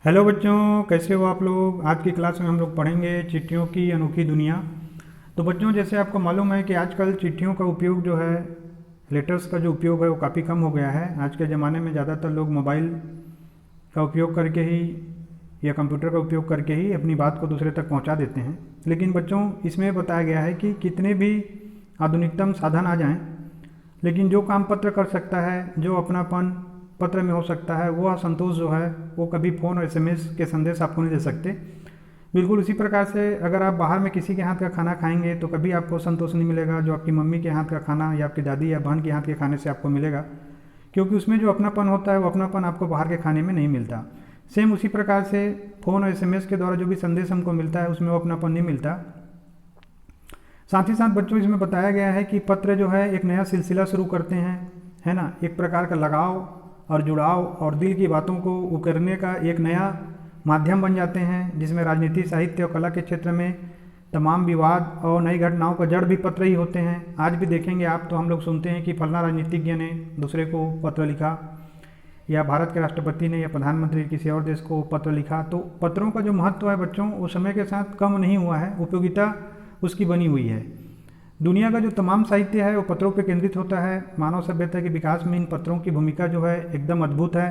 Hello बच्चों, कैसे हो आप लोग। आज की क्लास में हम लोग पढ़ेंगे चिट्ठियों की अनोखी दुनिया। तो बच्चों, जैसे आपको मालूम है कि आजकल चिट्ठियों का उपयोग जो है, लेटर्स का जो उपयोग है वो काफ़ी कम हो गया है। आज के ज़माने में ज़्यादातर लोग मोबाइल का उपयोग करके ही या कंप्यूटर का उपयोग करके ही अपनी बात को दूसरे तक पहुंचा देते हैं। लेकिन बच्चों, इसमें बताया गया है कि कितने भी आधुनिकतम साधन आ जाएं, लेकिन जो काम पत्र कर सकता है, जो अपनापन पत्र में हो सकता है, वो असंतोष जो है वो कभी फ़ोन और एसएमएस के संदेश आपको नहीं दे सकते। बिल्कुल उसी प्रकार से अगर आप बाहर में किसी के हाथ का खाना खाएंगे तो कभी आपको संतोष नहीं मिलेगा जो आपकी मम्मी के हाथ का खाना या आपकी दादी या बहन के हाथ के खाने से आपको मिलेगा, क्योंकि उसमें जो अपनापन होता है वो अपनापन आपको बाहर के खाने में नहीं मिलता। सेम उसी प्रकार से फ़ोन और एसएमएस के द्वारा जो भी संदेश हमको मिलता है उसमें वो अपनापन नहीं मिलता। साथ ही साथ बच्चों, इसमें बताया गया है कि पत्र जो है एक नया सिलसिला शुरू करते हैं, है ना। एक प्रकार का लगाव और जुड़ाव और दिल की बातों को उकरने का एक नया माध्यम बन जाते हैं, जिसमें राजनीति, साहित्य और कला के क्षेत्र में तमाम विवाद और नई घटनाओं का जड़ भी पत्र ही होते हैं। आज भी देखेंगे आप तो हम लोग सुनते हैं कि फलना राजनीतिज्ञ ने दूसरे को पत्र लिखा, या भारत के राष्ट्रपति ने या प्रधानमंत्री किसी और देश को पत्र लिखा। तो पत्रों का जो महत्व है बच्चों, वो समय के साथ कम नहीं हुआ है, उपयोगिता उसकी बनी हुई है। दुनिया का जो तमाम साहित्य है वो पत्रों पर केंद्रित होता है। मानव सभ्यता के विकास में इन पत्रों की भूमिका जो है एकदम अद्भुत है।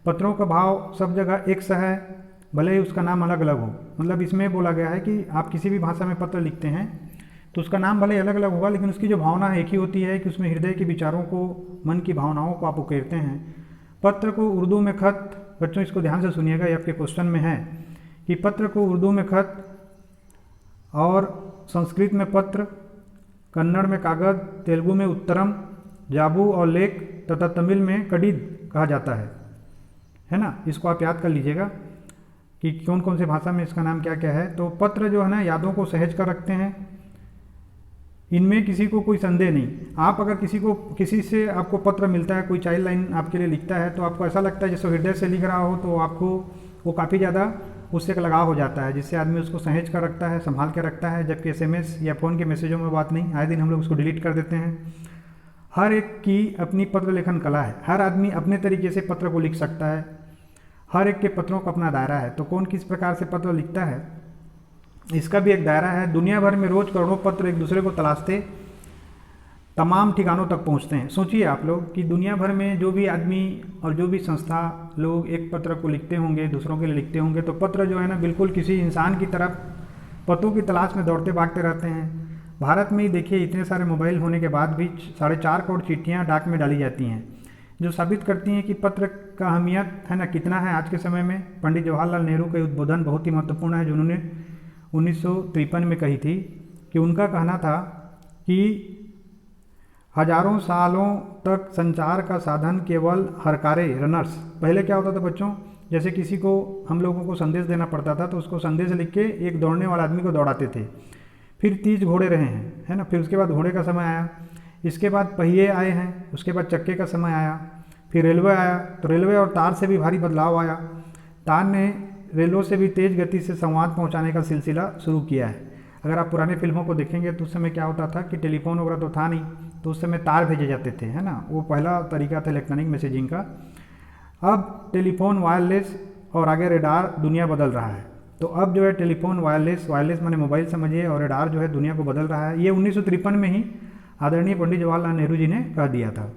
पत्रों का भाव सब जगह एक सा है, भले ही उसका नाम अलग अलग हो। मतलब इसमें बोला गया है कि आप किसी भी भाषा में पत्र लिखते हैं तो उसका नाम भले अलग अलग होगा, लेकिन उसकी जो भावना एक ही होती है कि उसमें हृदय के विचारों को, मन की भावनाओं को आप उकेरते हैं। पत्र को उर्दू में खत, बच्चों इसको ध्यान से सुनिएगा, ये आपके क्वेश्चन में है कि पत्र को उर्दू में खत और संस्कृत में पत्र, कन्नड़ में कागज, तेलुगु में उत्तरम, जाबू और लेख तथा तमिल में कड़िद कहा जाता है ना। इसको आप याद कर लीजिएगा कि कौन कौन से भाषा में इसका नाम क्या क्या है। तो पत्र जो है ना, यादों को सहेज कर रखते हैं, इनमें किसी को कोई संदेह नहीं। आप अगर किसी से आपको पत्र मिलता है, कोई चाइल्ड लाइन आपके लिए लिखता है, तो आपको ऐसा लगता है जैसे हृदय से लिख रहा हो, तो आपको वो काफ़ी ज़्यादा उससे एक लगाव हो जाता है, जिससे आदमी उसको सहेज कर रखता है, संभाल के रखता है। जबकि एसएमएस या फ़ोन के मैसेजों में बात नहीं, आए दिन हम लोग उसको डिलीट कर देते हैं। हर एक की अपनी पत्र लेखन कला है, हर आदमी अपने तरीके से पत्र को लिख सकता है, हर एक के पत्रों का अपना दायरा है। तो कौन किस प्रकार से पत्र लिखता है, इसका भी एक दायरा है। दुनिया भर में रोज़ करोड़ों पत्र एक दूसरे को तलाशते तमाम ठिकानों तक पहुंचते हैं। सोचिए आप लोग कि दुनिया भर में जो भी आदमी और जो भी संस्था लोग एक पत्र को लिखते होंगे, दूसरों के लिए लिखते होंगे, तो पत्र जो है ना बिल्कुल किसी इंसान की तरफ पतों की तलाश में दौड़ते भागते रहते हैं। भारत में ही देखिए, इतने सारे मोबाइल होने के बाद भी 4.5 करोड़ चिट्ठियाँ डाक में डाली जाती हैं, जो साबित करती हैं कि पत्र का अहमियत है ना कितना है आज के समय में। पंडित जवाहरलाल नेहरू का उद्बोधन बहुत ही महत्वपूर्ण है, जो उन्होंने 1953 में कही थी, कि उनका कहना था कि हजारों सालों तक संचार का साधन केवल हरकारे रनर्स। पहले क्या होता था बच्चों, जैसे किसी को हम लोगों को संदेश देना पड़ता था तो उसको संदेश लिख के एक दौड़ने वाला आदमी को दौड़ाते थे। फिर 30 घोड़े रहे हैं, है ना। फिर उसके बाद घोड़े का समय आया, इसके बाद पहिए आए हैं, उसके बाद चक्के का समय आया, फिर रेलवे आया। तो रेलवे और तार से भी भारी बदलाव आया। तार ने रेलों से भी तेज़ गति से संवाद पहुँचाने का सिलसिला शुरू किया है। अगर आप पुराने फिल्मों को देखेंगे तो उस समय क्या होता था कि टेलीफोन वगैरह तो था नहीं, तो उस समय तार भेजे जाते थे, है ना। वो पहला तरीका था इलेक्ट्रॉनिक मैसेजिंग का। अब टेलीफोन, वायरलेस और आगे रेडार, दुनिया बदल रहा है। तो अब जो है टेलीफोन वायरलेस माने मोबाइल समझिए, और रेडार जो है दुनिया को बदल रहा है। ये 1953 में ही आदरणीय पंडित जवाहरलाल नेहरू जी ने कह दिया था।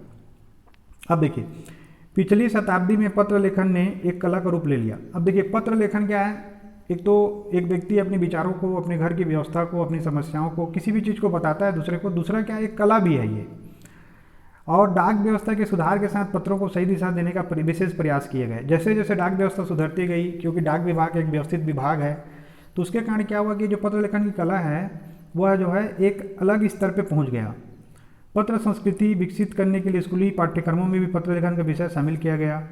अब देखिए, पिछली शताब्दी में पत्र लेखन ने एक कला का रूप ले लिया। अब देखिए, पत्र लेखन क्या है। एक तो एक व्यक्ति अपने विचारों को, अपने घर की व्यवस्था को, अपनी समस्याओं को, किसी भी चीज़ को बताता है दूसरे को। दूसरा क्या, एक कला भी है ये। और डाक व्यवस्था के सुधार के साथ पत्रों को सही दिशा देने का विशेष प्रयास किए गए। जैसे जैसे डाक व्यवस्था सुधरती गई, क्योंकि डाक विभाग एक व्यवस्थित विभाग है, तो उसके कारण क्या हुआ कि जो पत्र लेखन की कला है वह जो है एक अलग स्तर पर पहुँच गया। पत्र संस्कृति विकसित करने के लिए स्कूली पाठ्यक्रमों में भी पत्र लेखन का विषय शामिल किया गया।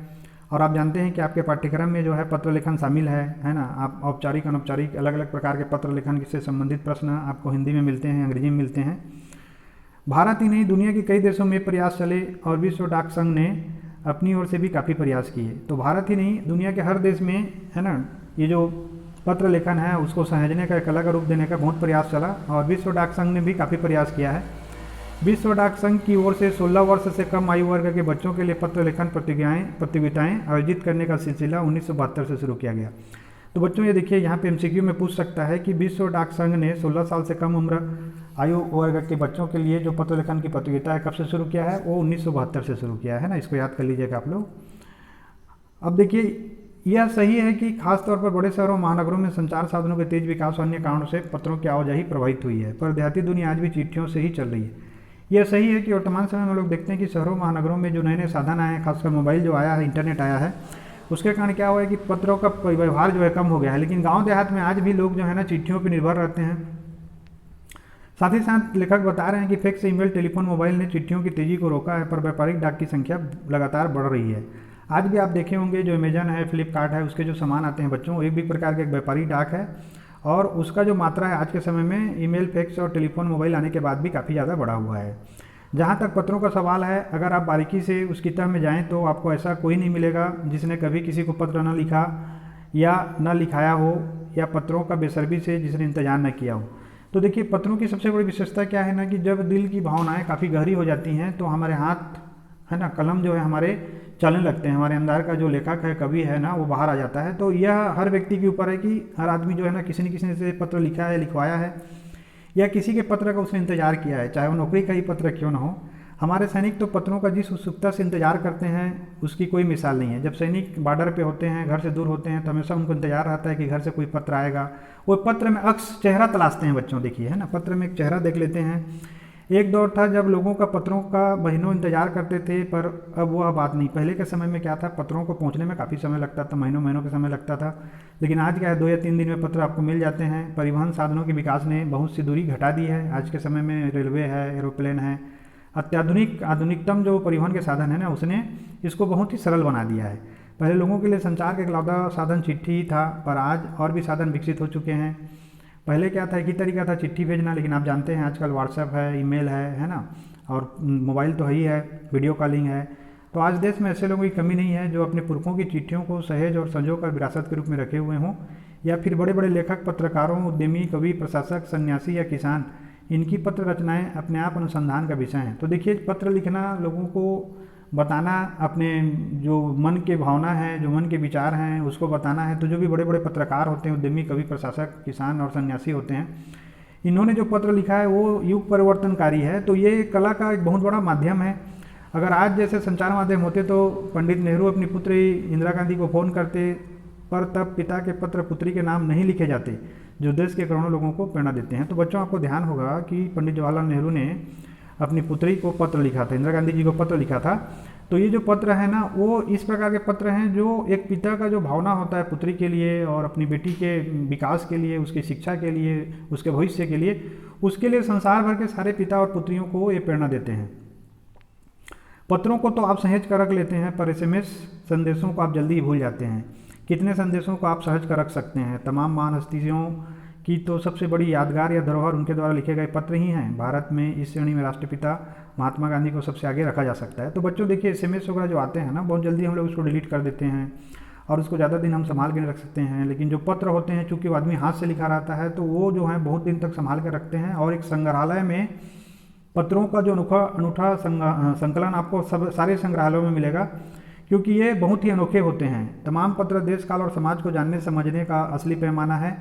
और आप जानते हैं कि आपके पाठ्यक्रम में जो है पत्र लेखन शामिल है ना। आप औपचारिक, अनौपचारिक, अलग अलग प्रकार के पत्र लेखन से संबंधित प्रश्न आपको हिंदी में मिलते हैं, अंग्रेजी में मिलते हैं। भारत ही नहीं, दुनिया के कई देशों में प्रयास चले और विश्व डाक संघ ने अपनी ओर से भी काफ़ी प्रयास किए। तो भारत ही नहीं, दुनिया के हर देश में, है ना, ये जो पत्र लेखन है उसको सहेजने का, एक अलग रूप देने का बहुत प्रयास चला, और विश्व डाक संघ ने भी काफ़ी प्रयास किया है। विश्व डाक संघ की ओर से 16 वर्ष से कम आयु वर्ग के बच्चों के लिए पत्र लेखन प्रतियोगिताएं आयोजित करने का सिलसिला 1972 से शुरू किया गया। तो बच्चों ये देखिए यहाँ पे एमसीक्यू में पूछ सकता है कि विश्व डाक संघ ने 16 साल से कम उम्र आयु वर्ग के बच्चों के लिए जो पत्र लेखन की प्रतियोगिता है कब से शुरू किया है, वो 1972 से शुरू किया है ना, इसको याद कर लीजिएगा आप लोग। अब देखिए यह सही है कि खासतौर पर बड़े शहरों महानगरों में संचार साधनों के तेज विकास और अन्य कारणों से पत्रों की आवाजाही प्रभावित हुई है, पर देहाती दुनिया आज भी चिट्ठियों से ही चल रही है। यह सही है कि वर्तमान समय में लोग देखते हैं कि शहरों महानगरों में जो नए नए साधन आए हैं, खासकर मोबाइल जो आया है, इंटरनेट आया है, उसके कारण क्या हुआ है कि पत्रों का व्यवहार जो है कम हो गया है। लेकिन गाँव देहात में आज भी लोग जो है ना चिट्ठियों पर निर्भर रहते हैं। साथ ही साथ लेखक बता रहे हैं कि फैक्स, ईमेल, टेलीफोन, मोबाइल ने चिट्ठियों की तेजी को रोका है, पर व्यापारिक डाक की संख्या लगातार बढ़ रही है। आज भी आप देखे होंगे जो अमेजन है, फ्लिपकार्ट है, उसके जो सामान आते हैं बच्चों, एक भी प्रकार का एक व्यापारिक डाक है, और उसका जो मात्रा है आज के समय में ईमेल, फैक्स और टेलीफोन, मोबाइल आने के बाद भी काफ़ी ज़्यादा बढ़ा हुआ है। जहाँ तक पत्रों का सवाल है, अगर आप बारीकी से उस किताब में जाएँ तो आपको ऐसा कोई नहीं मिलेगा जिसने कभी किसी को पत्र न लिखा या न लिखाया हो, या पत्रों का बेसब्री से जिसने इंतजार न किया हो। तो देखिए पत्रों की सबसे बड़ी विशेषता क्या है ना कि जब दिल की भावनाएं काफ़ी गहरी हो जाती हैं तो हमारे हाथ है ना, कलम जो है हमारे चलने लगते हैं, हमारे अंदर का जो लेखक है, कवि है ना, वो बाहर आ जाता है। तो यह हर व्यक्ति के ऊपर है कि हर आदमी जो है ना किसी न किसी से पत्र लिखा है, लिखवाया है, या किसी के पत्र का उसने इंतजार किया है, चाहे वो नौकरी का ही पत्र क्यों ना हो। हमारे सैनिक तो पत्रों का जिस उत्सुकता से इंतजार करते हैं उसकी कोई मिसाल नहीं है। जब सैनिक बॉर्डर पे होते हैं, घर से दूर होते हैं, तो हमेशा उनको इंतजार रहता है कि घर से कोई पत्र आएगा। वो पत्र में अक्स चेहरा तलाशते हैं बच्चों, देखिए है ना, पत्र में एक चेहरा देख लेते हैं। एक दौर था जब लोगों का पत्रों का महीनों इंतजार करते थे, पर अब वह बात नहीं। पहले के समय में क्या था, पत्रों को पहुंचने में काफ़ी समय लगता था, महीनों महीनों का समय लगता था। लेकिन आज क्या है, 2 या 3 दिन में पत्र आपको मिल जाते हैं। परिवहन साधनों के विकास ने बहुत सी दूरी घटा दी है। आज के समय में रेलवे है, एरोप्लेन है, आधुनिकतम जो परिवहन के साधन है ना, उसने इसको बहुत ही सरल बना दिया है। पहले लोगों के लिए संचार का इकलौता साधन चिट्ठी ही था, पर आज और भी साधन विकसित हो चुके हैं। पहले क्या था, एक ही तरीका था चिट्ठी भेजना, लेकिन आप जानते हैं आजकल व्हाट्सएप है, ईमेल है ना, और मोबाइल तो है ही है, वीडियो कॉलिंग है। तो आज देश में ऐसे लोगों की कमी नहीं है जो अपने पुरखों की चिट्ठियों को सहेज और संजो कर विरासत के रूप में रखे हुए हों, या फिर बड़े बड़े लेखक, पत्रकारों, उद्यमी, कवि, प्रशासक, सन्यासी या किसान, इनकी पत्र रचनाएं अपने आप अनुसंधान का विषय हैं। तो देखिए पत्र लिखना, लोगों को बताना, अपने जो मन के भावना है, जो मन के विचार हैं, उसको बताना है। तो जो भी बड़े बड़े पत्रकार होते हैं, उद्यमी, कवि, प्रशासक, किसान और सन्यासी होते हैं, इन्होंने जो पत्र लिखा है वो युग परिवर्तनकारी है। तो ये कला का एक बहुत बड़ा माध्यम है। अगर आज जैसे संचार माध्यम होते तो पंडित नेहरू अपनी पुत्री इंदिरा गांधी को फ़ोन करते, पर तब पिता के पत्र पुत्री के नाम नहीं लिखे जाते, जो देश के करोड़ों लोगों को प्रेरणा देते हैं। तो बच्चों आपको ध्यान होगा कि पंडित जवाहरलाल नेहरू ने अपनी पुत्री को पत्र लिखा था, इंदिरा गांधी जी को पत्र लिखा था। तो ये जो पत्र है ना, वो इस प्रकार के पत्र हैं जो एक पिता का जो भावना होता है पुत्री के लिए और अपनी बेटी के विकास के लिए, उसकी शिक्षा के लिए, उसके भविष्य के लिए, उसके लिए संसार भर के सारे पिता और पुत्रियों को ये प्रेरणा देते हैं। पत्रों को तो आप सहेज कर रख लेते हैं, पर एसएमएस संदेशों को आप जल्दी ही भूल जाते हैं। कितने संदेशों को आप सहज कर रख सकते हैं। तमाम महान हस्तियों की तो सबसे बड़ी यादगार या धरोहर उनके द्वारा लिखे गए पत्र ही हैं। भारत में इस श्रेणी में राष्ट्रपिता महात्मा गांधी को सबसे आगे रखा जा सकता है। तो बच्चों देखिए एसएमएस वगैरह जो आते हैं ना, बहुत जल्दी हम लोग उसको डिलीट कर देते हैं और उसको ज़्यादा दिन हम संभाल के नहीं रख सकते हैं। लेकिन जो पत्र होते हैं, चूँकि वो आदमी हाथ से लिखा रहता है, तो वो जो है बहुत दिन तक संभाल के रखते हैं। और एक संग्रहालय में पत्रों का जो अनूठा संकलन आपको सब सारे संग्रहालयों में मिलेगा, क्योंकि ये बहुत ही अनोखे होते हैं। तमाम पत्र देश काल और समाज को जानने समझने का असली पैमाना है।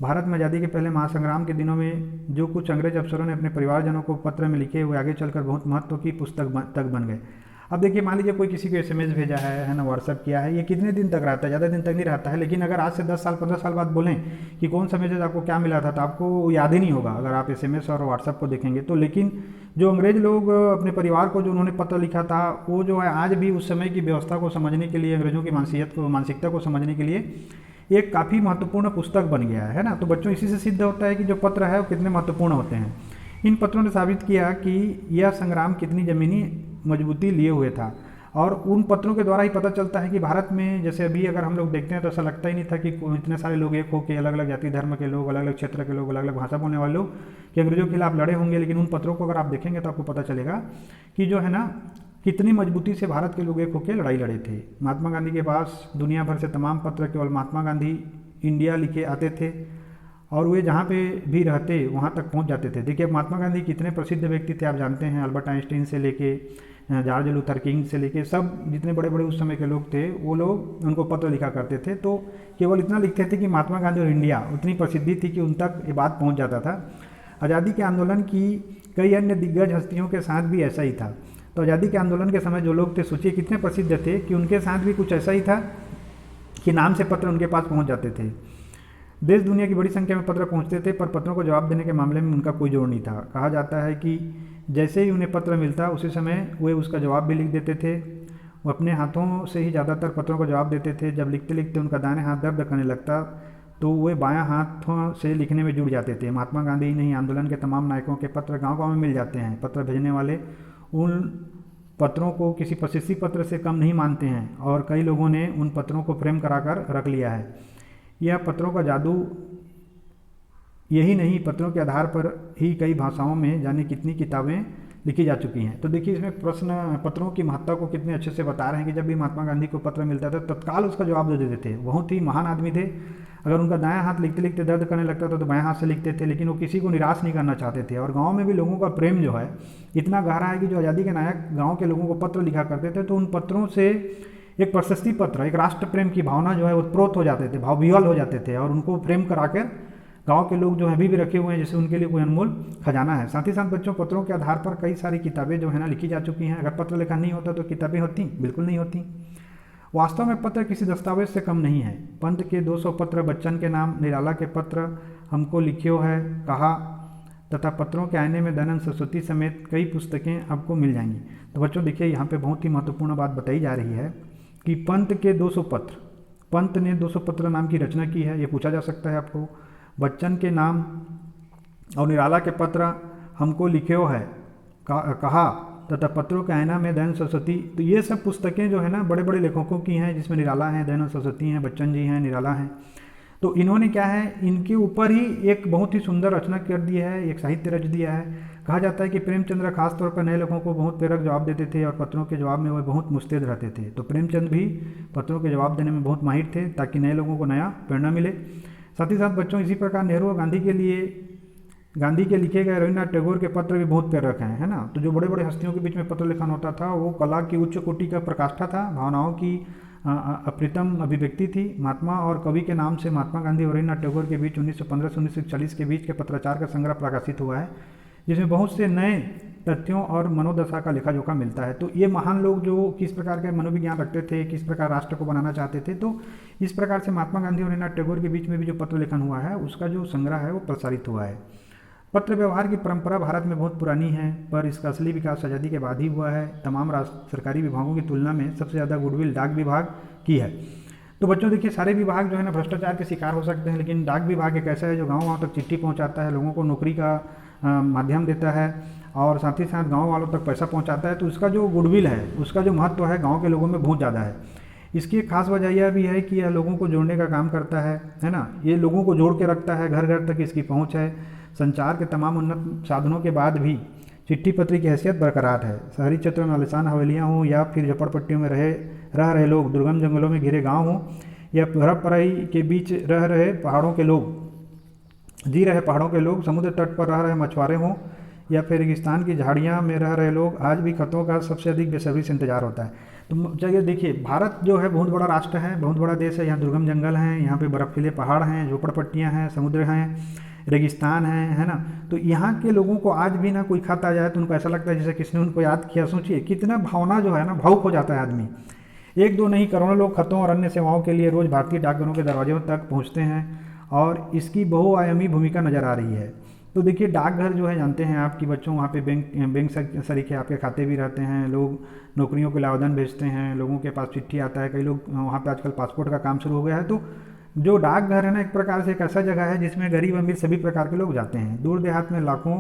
भारत में आज़ादी के पहले महासंग्राम के दिनों में जो कुछ अंग्रेज अफसरों ने अपने परिवारजनों को पत्र में लिखे हुए आगे चलकर बहुत महत्व की पुस्तक तक बन गए। अब देखिए मान लीजिए कोई किसी को एसएमएस भेजा है ना, व्हाट्सअप किया है, ये कितने दिन तक रहता है, ज़्यादा दिन तक नहीं रहता है। लेकिन अगर आज से 10 साल 15 साल बाद बोलें कि कौन सा मैसेज आपको क्या मिला था, तो आपको याद ही नहीं होगा अगर आप एसएमएस और व्हाट्सएप को देखेंगे तो। लेकिन जो अंग्रेज लोग अपने परिवार को जो उन्होंने पत्र लिखा था, वो जो है आज भी उस समय की व्यवस्था को समझने के लिए, अंग्रेजों की मानसिकता को समझने के लिए एक काफ़ी महत्वपूर्ण पुस्तक बन गया है ना। तो बच्चों इसी से सिद्ध होता है कि जो पत्र है वो कितने महत्वपूर्ण होते हैं। इन पत्रों ने साबित किया कि यह संग्राम कितनी ज़मीनी मजबूती लिए हुए था, और उन पत्रों के द्वारा ही पता चलता है कि भारत में जैसे अभी अगर हम लोग देखते हैं तो ऐसा लगता ही नहीं था कि इतने सारे लोग एक हो के, अलग अलग जाति धर्म के लोग, अलग अलग क्षेत्र के लोग, अलग अलग भाषा बोलने वाले लोग, कि अंग्रेजों के खिलाफ लड़े होंगे। लेकिन उन पत्रों को अगर आप देखेंगे तो आपको पता चलेगा कि जो है ना, कितनी मजबूती से भारत के लोग एक होकर लड़ाई लड़े थे। महात्मा गांधी के पास दुनिया भर से तमाम पत्र केवल महात्मा गांधी इंडिया लिखे आते थे, और वे जहाँ पे भी रहते वहाँ तक पहुँच जाते थे। देखिए महात्मा गांधी कितने प्रसिद्ध व्यक्ति थे आप जानते हैं, अल्बर्ट आइंस्टीन से लेके जॉर्ज लूथर किंग से लेके सब जितने बड़े बड़े उस समय के लोग थे वो लोग उनको पत्र लिखा करते थे। तो केवल इतना लिखते थे कि महात्मा गांधी और इंडिया, उतनी प्रसिद्धि थी कि उन तक ये बात पहुँच जाता था। आज़ादी के आंदोलन की कई अन्य दिग्गज हस्तियों के साथ भी ऐसा ही था। तो आज़ादी के आंदोलन के समय जो लोग थे, सोचिए कितने प्रसिद्ध थे कि उनके साथ भी कुछ ऐसा ही था कि नाम से पत्र उनके पास पहुंच जाते थे। देश दुनिया की बड़ी संख्या में पत्र पहुंचते थे, पर पत्रों को जवाब देने के मामले में उनका कोई जोर नहीं था। कहा जाता है कि जैसे ही उन्हें पत्र मिलता उसी समय वे उसका जवाब भी लिख देते थे। वो अपने हाथों से ही ज़्यादातर पत्रों को जवाब देते थे। जब लिखते लिखते उनका दाहिने हाथ दर्द करने लगता तो वे बायां हाथों से लिखने में जुट जाते थे। महात्मा गांधी ही नहीं, आंदोलन के तमाम नायकों के पत्र गांव-गांव में मिल जाते हैं। पत्र भेजने वाले उन पत्रों को किसी प्रशस्ति पत्र से कम नहीं मानते हैं और कई लोगों ने उन पत्रों को फ्रेम कराकर रख लिया है। यह पत्रों का जादू, यही नहीं, पत्रों के आधार पर ही कई भाषाओं में जाने कितनी किताबें लिखी जा चुकी हैं। तो देखिए इसमें प्रश्न पत्रों की महत्ता को कितने अच्छे से बता रहे हैं कि जब भी महात्मा गांधी को पत्र मिलता था तत्काल उसका जवाब दे देते थे। बहुत ही महान आदमी थे। अगर उनका दायां हाथ लिखते लिखते दर्द करने लगता था तो बायां हाथ से लिखते थे, लेकिन वो किसी को निराश नहीं करना चाहते थे। और गांव में भी लोगों का प्रेम जो है इतना गहरा है कि जो आज़ादी के नायक गांव के लोगों को पत्र लिखा करते थे तो उन पत्रों से एक प्रशस्ति पत्र, एक राष्ट्र प्रेम की भावना जो है उत्प्रोत हो जाते थे, भाव विह्वल हो जाते थे और उनको प्रेम कराकर गांव के लोग जो है अभी भी रखे हुए हैं, जैसे उनके लिए कोई अनमोल खजाना है। साथ ही साथ बच्चों, पत्रों के आधार पर कई सारी किताबें जो है ना लिखी जा चुकी हैं। अगर पत्र लिखा नहीं होता तो किताबें होती? बिल्कुल नहीं होती। वास्तव में पत्र किसी दस्तावेज से कम नहीं है। पंत के 200 पत्र, बच्चन के नाम, निराला के पत्र, हमको लिखियो है, कहा, तथा पत्रों के आईने में दयानंद सरस्वती समेत कई पुस्तकें आपको मिल जाएंगी। तो बच्चों देखिए यहाँ पे बहुत ही महत्वपूर्ण बात बताई जा रही है कि पंत के 200 पत्र, पंत ने 200 पत्र नाम की रचना की है, ये पूछा जा सकता है आपको। बच्चन के नाम और निराला के पत्र, हमको लिखियो है, कहा, तथा पत्रों के आईना में दयानंद सरस्वती, तो ये सब पुस्तकें जो है ना बड़े बड़े लेखकों की हैं, जिसमें निराला हैं, दयानंद सरस्वती हैं, बच्चन जी हैं, निराला हैं। तो इन्होंने क्या है, इनके ऊपर ही एक बहुत ही सुंदर रचना कर दी है, एक साहित्य रच दिया है। कहा जाता है कि प्रेमचंद्र खास तौर पर नए लोगों को बहुत प्रेरक जवाब देते थे और पत्रों के जवाब में वह बहुत मुस्तैद रहते थे। तो प्रेमचंद भी पत्रों के जवाब देने में बहुत माहिर थे ताकि नए लोगों को नया प्रेरणा मिले। साथ ही साथ बच्चों इसी प्रकार नेहरू और गांधी के लिखे गए रविन्द्रनाथ टैगोर के पत्र भी बहुत प्रेरक हैं, है ना। तो जो बड़े बड़े हस्तियों के बीच में पत्र लिखन होता था वो कला की उच्च कोटि का प्रकाष्ठा था, भावनाओं की अप्रतिम अभिव्यक्ति थी। महात्मा और कवि के नाम से महात्मा गांधी और रविन्द्रनाथ टैगोर के बीच 1915 से 1940 के बीच के पत्राचार का संग्रह प्रकाशित हुआ है, जिसमें बहुत से नए तथ्यों और मनोदशा का लेखा जोखा मिलता है। तो ये महान लोग जो किस प्रकार के मनोविज्ञान रखते थे, किस प्रकार राष्ट्र को बनाना चाहते थे, तो इस प्रकार से महात्मा गांधी और रविन्द्रनाथ टैगोर के बीच में भी जो पत्र लेखन हुआ है उसका जो संग्रह है वो प्रसारित हुआ है। पत्र व्यवहार की परंपरा भारत में बहुत पुरानी है, पर इसका असली विकास आज़ादी के बाद ही हुआ है। तमाम सरकारी विभागों की तुलना में सबसे ज़्यादा गुडविल डाक विभाग की है। तो बच्चों देखिए सारे विभाग जो है ना भ्रष्टाचार के शिकार हो सकते हैं, लेकिन डाक विभाग एक ऐसा है जो गाँव तक चिट्ठी पहुँचाता है, लोगों को नौकरी का माध्यम देता है और साथ ही साथ गाँव वालों तक पैसा पहुँचाता है। तो उसका जो गुडविल है, उसका जो महत्व है गाँव के लोगों में बहुत ज़्यादा है। इसकी एक खास वजह यह भी है कि यह लोगों को जोड़ने का काम करता है ना। ये लोगों को जोड़ के रखता है, घर घर तक इसकी पहुंच है। संचार के तमाम उन्नत साधनों के बाद भी चिट्ठी पत्री की हैसियत बरकरार है। शहरी क्षेत्रों में आलीशान हवेलियाँ हों या फिर झोपड़पट्टियों में रह रहे लोग, दुर्गम जंगलों में घिरे गाँव हों या बर्फ पराई के बीच रह रहे पहाड़ों के लोग, समुद्र तट पर रह रहे मछुआरे हों या फिर रेगिस्तान की झाड़ियाँ में रह रहे लोग, आज भी खतों का सबसे अधिक बेसब्री से इंतजार होता है। तो चलिए देखिए, भारत जो है बहुत बड़ा राष्ट्र है, बहुत बड़ा देश है। यहाँ दुर्गम जंगल हैं, यहाँ पे बर्फीले पहाड़ हैं, झोपड़पट्टियाँ हैं, समुद्र हैं, रेगिस्तान है ना। तो यहाँ के लोगों को आज भी ना कोई खत आ जाए तो उनको ऐसा लगता है जैसे किसी ने उनको याद किया। सोचिए कितना भावना जो है ना भावुक हो जाता है आदमी। एक दो नहीं, करोड़ों लोग खतों और अन्य सेवाओं के लिए रोज़ भारतीय डाकघरों के दरवाजों तक पहुँचते हैं और इसकी बहुआयामी भूमिका नज़र आ रही है। तो देखिए डाकघर जो है जानते हैं आप कि बच्चों वहाँ पे बैंक सरीखे आपके खाते भी रहते हैं, लोग नौकरियों के लिए आवेदन भेजते हैं, लोगों के पास चिट्ठी आता है, कई लोग वहाँ पे आजकल पासपोर्ट का काम शुरू हो गया है। तो जो डाकघर है ना एक प्रकार से एक ऐसा जगह है जिसमें गरीब अमीर सभी प्रकार के लोग जाते हैं। दूर देहात में लाखों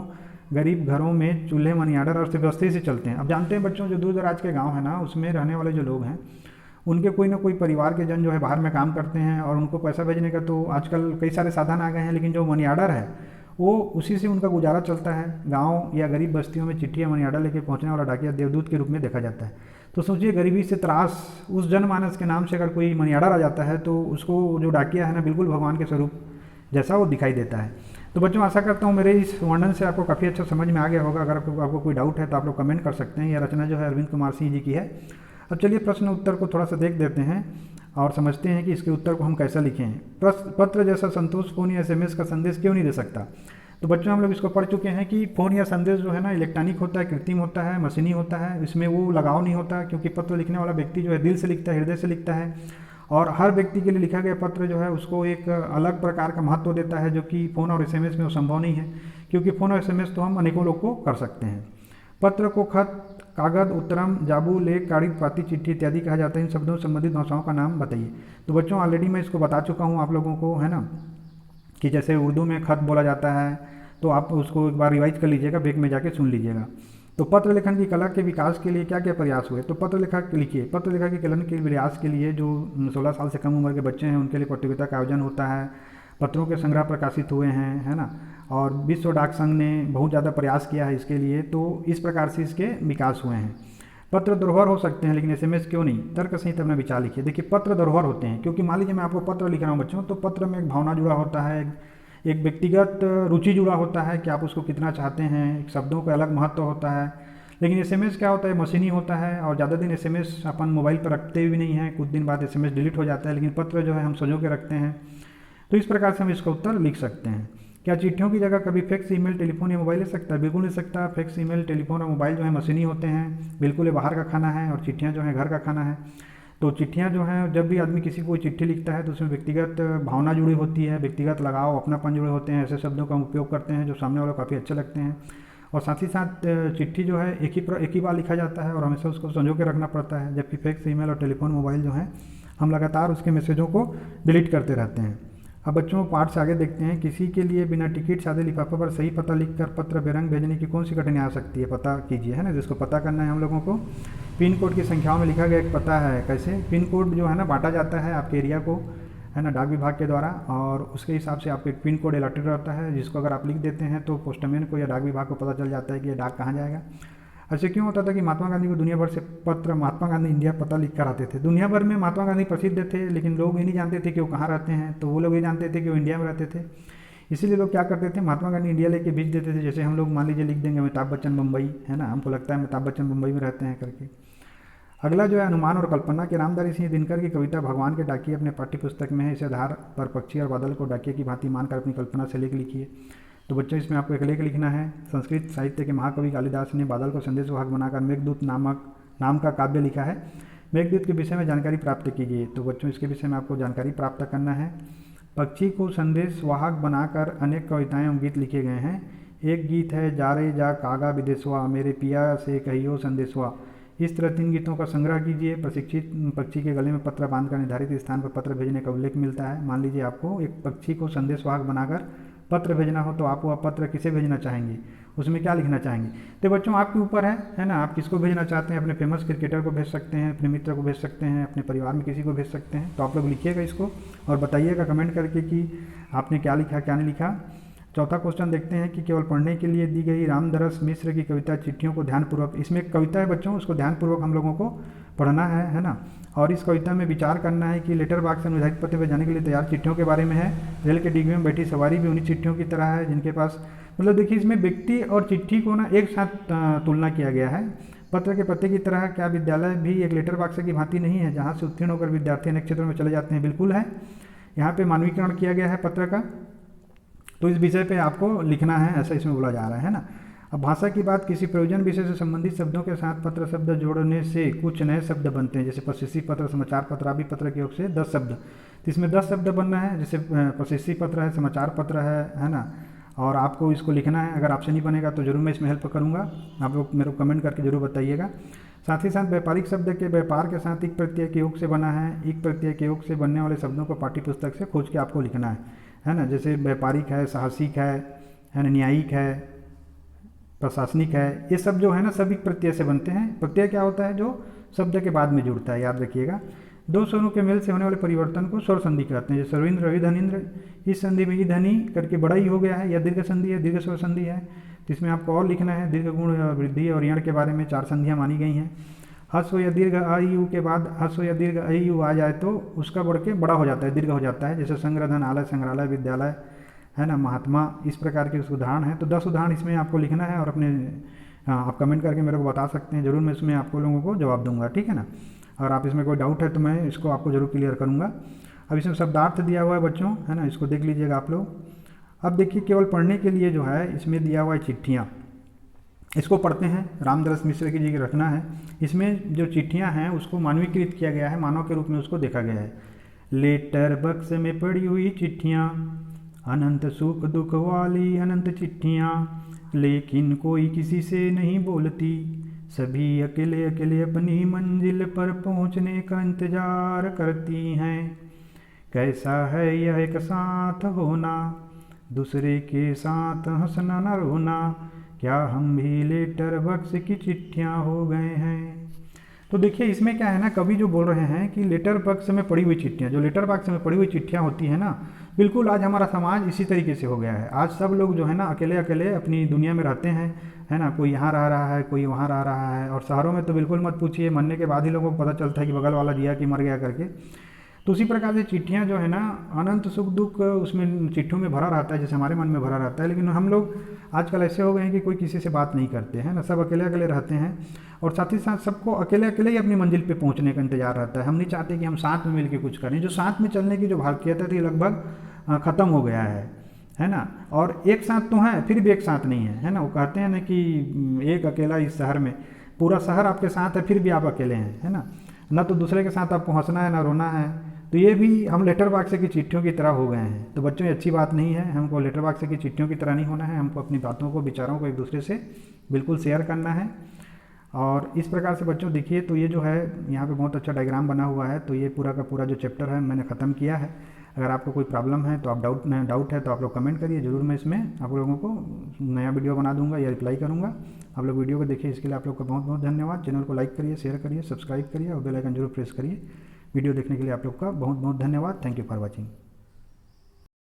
गरीब घरों में चूल्हे, मनी आर्डर और व्यवस्था से चलते हैं। अब जानते हैं बच्चों जो दूर दराज के गाँव है ना उसमें रहने वाले जो लोग हैं उनके कोई ना कोई परिवार के जन जो है बाहर में काम करते हैं और उनको पैसा भेजने का तो आजकल कई सारे साधन आ गए हैं, लेकिन जो मनी आर्डर है वो उसी से उनका गुजारा चलता है। गांव या गरीब बस्तियों में चिट्ठी या मनी आर्डर लेके पहुंचने वाला डाकिया देवदूत के रूप में देखा जाता है। तो सोचिए गरीबी से त्रास उस जनमानस के नाम से अगर कोई मनी आर्डर आ जाता है तो उसको जो डाकिया है ना बिल्कुल भगवान के स्वरूप जैसा वो दिखाई देता है। तो बच्चों आशा करता हूँ मेरे इस वर्णन से आपको काफ़ी अच्छा समझ में आ गया होगा। अगर आपको कोई डाउट है तो आप लोग कमेंट कर सकते हैं। यह रचना जो है अरविंद कुमार सिंह जी की है। अब चलिए प्रश्न उत्तर को थोड़ा सा देख देते हैं और समझते हैं कि इसके उत्तर को हम कैसे लिखें। पत्र जैसा संतोष फ़ोन या SMS का संदेश क्यों नहीं दे सकता। तो बच्चों हम लोग इसको पढ़ चुके हैं कि फ़ोन या संदेश जो है ना इलेक्ट्रॉनिक होता है, कृत्रिम होता है, मशीनी होता है। इसमें वो लगाव नहीं होता, क्योंकि पत्र लिखने वाला व्यक्ति जो है दिल से लिखता है, हृदय से लिखता है। और हर व्यक्ति के लिए लिखा गया पत्र जो है उसको एक अलग प्रकार का महत्व देता है, जो कि फ़ोन और SMS में वो संभव नहीं है, क्योंकि फ़ोन और SMS तो हम अनेकों लोग को कर सकते हैं। पत्र को खत, कागज, उत्तरम, जाबू, लेख, कागज, पाती, चिट्ठी इत्यादि कहा जाता है। इन शब्दों से संबंधित भाषाओं का नाम बताइए। तो बच्चों ऑलरेडी मैं इसको बता चुका हूँ आप लोगों को, है ना, कि जैसे उर्दू में खत बोला जाता है, तो आप उसको एक बार रिवाइज कर लीजिएगा, ब्रेक में जाके सुन लीजिएगा। तो पत्र लेखन की कला के विकास के लिए क्या क्या प्रयास हुए। तो पत्र लेखा लिखिए। पत्र लेखा के कलन के प्रयास के लिए जो 16 साल से कम उम्र के बच्चे हैं उनके लिए प्रतियोगिता का आयोजन होता है। पत्रों के संग्रह प्रकाशित हुए हैं, है ना, और विश्व डाक संघ ने बहुत ज़्यादा प्रयास किया है इसके लिए। तो इस प्रकार से इसके विकास हुए हैं। पत्र धरोहर हो सकते हैं, लेकिन SMS क्यों नहीं। तर्क सहित अपना विचार लिखिए। देखिए पत्र धरोहर होते हैं क्योंकि मान लीजिए मैं आपको पत्र लिख रहा हूँ बच्चों, तो पत्र में एक भावना जुड़ा होता है, एक व्यक्तिगत रुचि जुड़ा होता है कि आप उसको कितना चाहते हैं, शब्दों का अलग महत्व होता है। लेकिन SMS क्या होता है, मशीनी होता है, और ज़्यादा दिन SMS अपन मोबाइल पर रखते भी नहीं हैं, कुछ दिन बाद SMS डिलीट हो जाता है। लेकिन पत्र जो है हम सजो के रखते हैं। तो इस प्रकार से हम इसका उत्तर लिख सकते हैं। क्या चिट्ठियों की जगह कभी फैक्स, ईमेल, टेलीफोन या मोबाइल ले सकता है। बिल्कुल ले सकता है। फैक्स, ईमेल, टेलीफोन और मोबाइल जो है मशीनी होते हैं, बिल्कुल ये बाहर का खाना है, और चिट्ठियाँ जो हैं घर का खाना है। तो चिट्ठियाँ जो हैं, जब भी आदमी किसी को चिट्ठी लिखता है तो उसमें व्यक्तिगत भावना जुड़ी होती है, व्यक्तिगत लगाव, अपनापन जुड़े होते हैं। ऐसे शब्दों का हम उपयोग करते हैं जो सामने वाले को काफ़ी अच्छे लगते हैं। और साथ ही साथ चिट्ठी जो है एक ही बार लिखा जाता है और हमेशा उसको संजो के रखना पड़ता है, जबकि फैक्स, ईमेल और टेलीफोन, मोबाइल जो है हम लगातार उसके मैसेजों को डिलीट करते रहते हैं। अब बच्चों पाठ से आगे देखते हैं। किसी के लिए बिना टिकट सादे लिफाफे पर सही पता लिखकर पत्र बेरंग भेजने की कौन सी कठिनाई आ सकती है, पता कीजिए, है ना, जिसको पता करना है हम लोगों को। पिन कोड की संख्याओं में लिखा गया एक पता है। कैसे पिन कोड जो है ना बांटा जाता है आपके एरिया को, है ना, डाक विभाग के द्वारा, और उसके हिसाब से आपको एक पिन कोड अलॉटेड रहता है, जिसको अगर आप लिख देते हैं तो पोस्टमैन को या डाक विभाग को पता चल जाता है कि ये डाक कहाँ जाएगा। ऐसे क्यों होता था कि महात्मा गांधी को दुनिया भर से पत्र, महात्मा गांधी इंडिया पता लिख कर आते थे। दुनिया भर में महात्मा गांधी प्रसिद्ध थे, लेकिन लोग ये नहीं जानते थे कि वो कहाँ रहते हैं। तो वो लोग ये जानते थे कि वो इंडिया में रहते थे, इसीलिए लोग क्या करते थे, महात्मा गांधी इंडिया लेके भेज देते थे। जैसे हम लोग मान लीजिए लिख देंगे अमिताभ बच्चन मुंबई, है ना, हमको लगता है अमिताभ बच्चन मुंबई में रहते हैं करके। अगला जो है अनुमान और कल्पना के रामधारी सिंह दिनकर की कविता भगवान के डाकिए अपने पाठ्य पुस्तक में है। इस आधार पर पक्षी और बादल को डाकिए की भांति मानकर अपनी कल्पना से लेख लिखिए। तो बच्चों इसमें आपको एक लेख लिखना है। संस्कृत साहित्य के महाकवि कालिदास ने बादल को संदेश वाहक बनाकर मेघदूत नाम का काव्य लिखा है। मेघदूत के विषय में जानकारी प्राप्त कीजिए। तो बच्चों इसके विषय में आपको जानकारी प्राप्त करना है। पक्षी को संदेश वाहक बनाकर अनेक कविताएं एवं गीत लिखे गए हैं। एक गीत है जा रे जा कागा विदेशवा, मेरे पिया से कहियो संदेशवा। इस तरह 3 गीतों का संग्रह कीजिए। प्रशिक्षित पक्षी के गले में पत्र बांधकर निर्धारित स्थान पर पत्र भेजने का उल्लेख मिलता है। मान लीजिए आपको एक पक्षी को संदेशवाहक बनाकर पत्र भेजना हो, तो आप वह पत्र किसे भेजना चाहेंगे, उसमें क्या लिखना चाहेंगे। तो बच्चों आपके ऊपर है ना, आप किसको भेजना चाहते हैं। अपने फेमस क्रिकेटर को भेज सकते हैं, अपने मित्र को भेज सकते हैं, अपने परिवार में किसी को भेज सकते हैं। तो आप लोग लिखिएगा इसको और बताइएगा कमेंट करके कि आपने क्या लिखा क्या नहीं लिखा। चौथा क्वेश्चन देखते हैं कि केवल पढ़ने के लिए दी गई रामदरस मिश्र की कविता चिट्ठियों को ध्यानपूर्वक, इसमें एक कविता है बच्चों, उसको ध्यानपूर्वक हम लोगों को पढ़ना है ना। और इस कविता में विचार करना है कि लेटर बॉक्स से निर्धारित पते पर जाने के लिए तैयार चिट्ठियों के बारे में है। रेल के डिग्गी में बैठी सवारी भी उन्हीं चिट्ठियों की तरह है जिनके पास, मतलब देखिए इसमें व्यक्ति और चिट्ठी को ना एक साथ तुलना किया गया है। पत्र के पत्ते की तरह क्या विद्यालय भी एक लेटर बॉक्स की भांति नहीं है जहाँ से उत्तीर्ण होकर विद्यार्थी अनेक क्षेत्रों में चले जाते हैं। बिल्कुल है, यहाँ पे मानवीकरण किया गया है पत्र का। तो इस विषय पे आपको लिखना है, ऐसा इसमें बोला जा रहा है ना। अब भाषा की बात, किसी प्रयोजन विषय से संबंधित शब्दों के साथ पत्र शब्द जोड़ने से कुछ नए शब्द बनते हैं। जैसे प्रशस्ति पत्र, समाचार पत्र, आदि पत्र के योग से 10 शब्द, तो इसमें 10 शब्द बनना है। जैसे प्रशस्ति पत्र है, समाचार पत्र है ना, और आपको इसको लिखना है। अगर आपसे नहीं बनेगा तो जरूर मैं इसमें हेल्प करूँगा, आप लोग मेरे को कमेंट करके जरूर बताइएगा। साथ ही साथ व्यापारिक शब्द के व्यापार के साथ एक प्रत्यय के योग से बना है। एक प्रत्यय के योग से बनने वाले शब्दों को पाठ्य पुस्तक से खोज के आपको लिखना है ना। जैसे व्यापारिक है, साहसिक है ना, न्यायिक है, प्रशासनिक है, ये सब जो है ना सभी प्रत्यय से बनते हैं। प्रत्यय क्या होता है, जो शब्द के बाद में जुड़ता है, याद रखिएगा। 2 स्वरों के मेल से होने वाले परिवर्तन को स्वर संधि कहते हैं। जैसे रविंद्र, रवि, धनिंद्र, इस संधि में ई ध्वनि करके बड़ा ही हो गया है, या दीर्घ संधि है, दीर्घ स्वर संधि है। तो इसमें आपको और लिखना है। दीर्घ गुण, वृद्धि और यण के बारे में 4 संधियाँ मानी गई हैं। हस्व या दीर्घ अ यू के बाद हस्व या दीर्घ अ यू आ जाए तो उसका बढ़ के बड़ा हो जाता है, दीर्घ हो जाता है। जैसे संग्रधन, आलय, संग्रहालय, विद्यालय, है ना, महात्मा, इस प्रकार के उदाहरण हैं। तो 10 उदाहरण इसमें आपको लिखना है और अपने आप कमेंट करके मेरे को बता सकते हैं, ज़रूर मैं इसमें आपको लोगों को जवाब दूंगा, ठीक है ना। और आप इसमें कोई डाउट है तो मैं इसको आपको ज़रूर क्लियर करूँगा। अब इसमें शब्दार्थ दिया हुआ है बच्चों, है ना, इसको देख लीजिएगा आप लोग। अब देखिए केवल पढ़ने के लिए जो है इसमें दिया हुआ है चिट्ठियाँ, इसको पढ़ते हैं। रामदास मिश्र की जी रचना है। इसमें जो चिट्ठियाँ हैं उसको मानवीकृत किया गया है, मानव के रूप में उसको देखा गया है। लेटर बक्स में पड़ी हुई चिट्ठियाँ, अनंत सुख दुख वाली अनंत चिट्ठियाँ, लेकिन कोई किसी से नहीं बोलती, सभी अकेले अकेले अपनी मंजिल पर पहुँचने का इंतजार करती हैं। कैसा है यह एक साथ होना, दूसरे के साथ हंसना न रोना, क्या हम भी लेटर बक्स की चिट्ठियाँ हो गए हैं। तो देखिए इसमें क्या है ना, कवि जो बोल रहे हैं कि लेटर बक्स में पड़ी हुई चिट्ठियाँ, जो लेटर बक्स में पड़ी हुई चिट्ठियाँ होती है ना, बिल्कुल आज हमारा समाज इसी तरीके से हो गया है। आज सब लोग जो है ना अकेले अकेले अपनी दुनिया में रहते हैं, है ना, कोई यहाँ रह रहा है, कोई वहाँ रह रहा है। और शहरों में तो बिल्कुल मत पूछिए, मरने के बाद ही लोगों को पता चलता है कि बगल वाला जिया कि मर गया करके। तो उसी प्रकार से चिट्ठियाँ जो है ना, अनंत सुख दुख उसमें चिट्ठियों में भरा रहता है, जैसे हमारे मन में भरा रहता है। लेकिन हम लोग आजकल ऐसे हो गए हैं कि कोई किसी से बात नहीं करते हैं ना, सब अकेले अकेले रहते हैं। और साथ ही साथ सबको अकेले अकेले ही अपनी मंजिल पे पहुंचने का इंतजार रहता है। हम नहीं चाहते कि हम साथ में मिलकर कुछ करें। जो साथ में चलने की जो भारतीयता थी लगभग ख़त्म हो गया है ना। और एक साथ तो है फिर भी एक साथ नहीं है ना। वो कहते हैं ना कि एक अकेला इस शहर में, पूरा शहर आपके साथ है फिर भी आप अकेले हैं, है ना तो दूसरे के साथ आपको हंसना है ना रोना है। तो ये भी हम लेटर बॉक्स की चिट्ठियों की तरह हो गए हैं। तो बच्चों ये अच्छी बात नहीं है, हमको लेटर बॉक्स की चिट्ठियों की तरह नहीं होना है। हमको अपनी बातों को, विचारों को एक दूसरे से बिल्कुल शेयर करना है। और इस प्रकार से बच्चों देखिए, तो ये जो है यहाँ पे बहुत अच्छा डायग्राम बना हुआ है। तो ये पूरा का पूरा जो चैप्टर है मैंने ख़त्म किया है। अगर आपको कोई प्रॉब्लम है तो आप डाउट है तो आप लोग कमेंट करिए, ज़रूर मैं इसमें आप लोगों को नया वीडियो बना दूंगा या रिप्लाई करूँगा। आप लोग वीडियो को देखिए, इसके लिए आप लोग का बहुत बहुत धन्यवाद। चैनल को लाइक करिए, शेयर करिए, सब्सक्राइब करिए और बेल आइकन जरूर प्रेस करिए। वीडियो देखने के लिए आप लोग का बहुत बहुत धन्यवाद। Thank you for watching.